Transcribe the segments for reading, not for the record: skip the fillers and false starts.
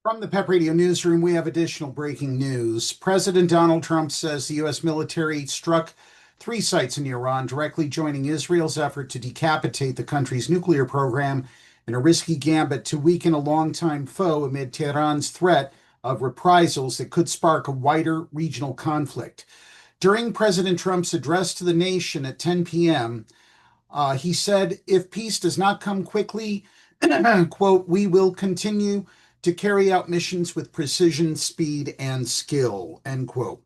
From the PEP Radio Newsroom, we have additional breaking news. President Donald Trump says the U.S. military struck 3 sites in Iran, directly joining Israel's effort to decapitate the country's nuclear program in a risky gambit to weaken a longtime foe amid Tehran's threat of reprisals that could spark a wider regional conflict. During President Trump's address to the nation at 10 p.m., he said, if peace does not come quickly, quote, we will continue to carry out missions with precision, speed, and skill, end quote.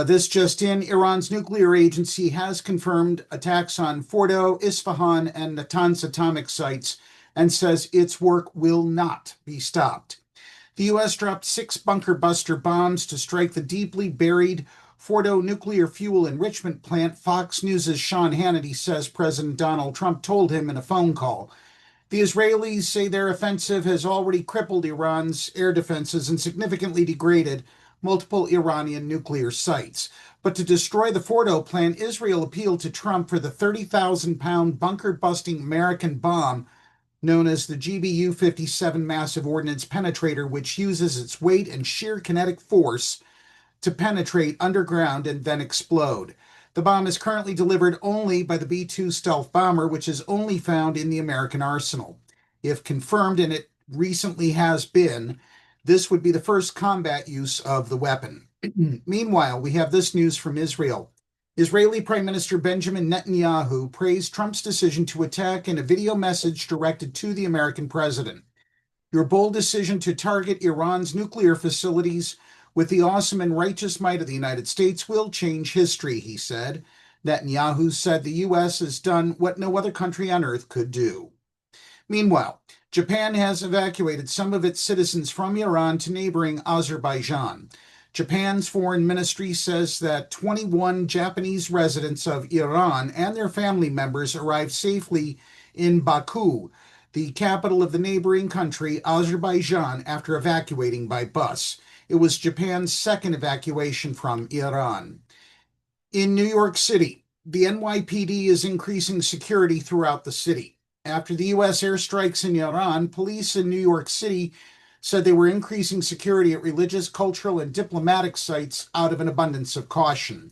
This just in, Iran's nuclear agency has confirmed attacks on Fordo, Isfahan, and Natanz atomic sites and says its work will not be stopped. The U.S. dropped 6 bunker buster bombs to strike the deeply buried Fordo nuclear fuel enrichment plant. Fox News' Sean Hannity says President Donald Trump told him in a phone call. The Israelis say their offensive has already crippled Iran's air defenses and significantly degraded multiple Iranian nuclear sites. But to destroy the Fordo plant, Israel appealed to Trump for the 30,000-pound bunker-busting American bomb known as the GBU-57 massive ordnance penetrator, which uses its weight and sheer kinetic force to penetrate underground and then explode. The bomb is currently delivered only by the B-2 stealth bomber, which is only found in the American arsenal. If confirmed, and it recently has been, this would be the first combat use of the weapon. Meanwhile, we have this news from Israel. Israeli Prime Minister Benjamin Netanyahu praised Trump's decision to attack in a video message directed to the American president. Your bold decision to target Iran's nuclear facilities with the awesome and righteous might of the United States will change history, he said. Netanyahu said the U.S. has done what no other country on earth could do. Meanwhile, Japan has evacuated some of its citizens from Iran to neighboring Azerbaijan. Japan's foreign ministry says that 21 Japanese residents of Iran and their family members arrived safely in Baku, the capital of the neighboring country, Azerbaijan, after evacuating by bus. It was Japan's second evacuation from Iran. In New York City, the NYPD is increasing security throughout the city. After the U.S. airstrikes in Iran, police in New York City said they were increasing security at religious, cultural, and diplomatic sites out of an abundance of caution.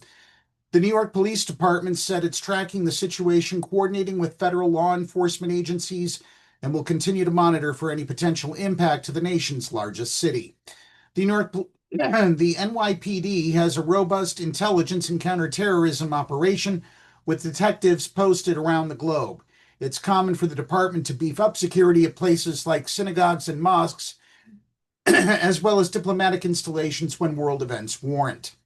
The New York Police Department said it's tracking the situation, coordinating with federal law enforcement agencies, and will continue to monitor for any potential impact to the nation's largest city. The NYPD has a robust intelligence and counterterrorism operation with detectives posted around the globe. It's common for the department to beef up security at places like synagogues and mosques, as well as diplomatic installations when world events warrant.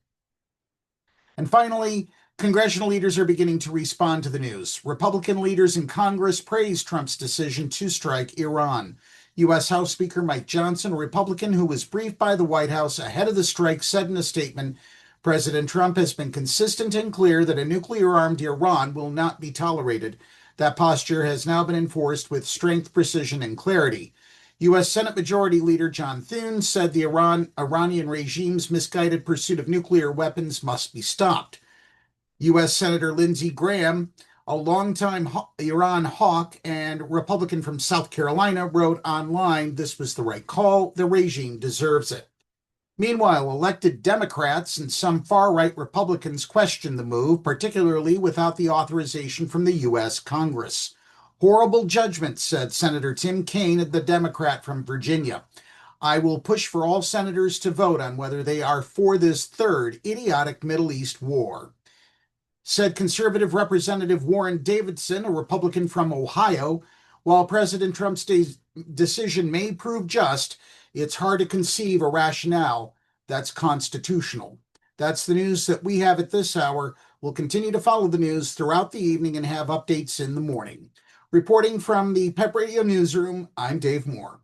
And finally, congressional leaders are beginning to respond to the news. Republican leaders in Congress praised Trump's decision to strike Iran. U.S. House Speaker Mike Johnson, a Republican who was briefed by the White House ahead of the strike, said in a statement, President Trump has been consistent and clear that a nuclear-armed Iran will not be tolerated. That posture has now been enforced with strength, precision, and clarity. U.S. Senate Majority Leader John Thune said the Iranian regime's misguided pursuit of nuclear weapons must be stopped. U.S. Senator Lindsey Graham, a longtime Iran hawk and Republican from South Carolina, wrote online, this was the right call. The regime deserves it. Meanwhile, elected Democrats and some far-right Republicans questioned the move, particularly without the authorization from the U.S. Congress. Horrible judgment, said Senator Tim Kaine, the Democrat from Virginia. I will push for all senators to vote on whether they are for this third idiotic Middle East war. Said conservative Representative Warren Davidson, a Republican from Ohio, while President Trump's decision may prove just, it's hard to conceive a rationale that's constitutional. That's the news that we have at this hour. We'll continue to follow the news throughout the evening and have updates in the morning. Reporting from the PEP Radio Newsroom, I'm Dave Moore.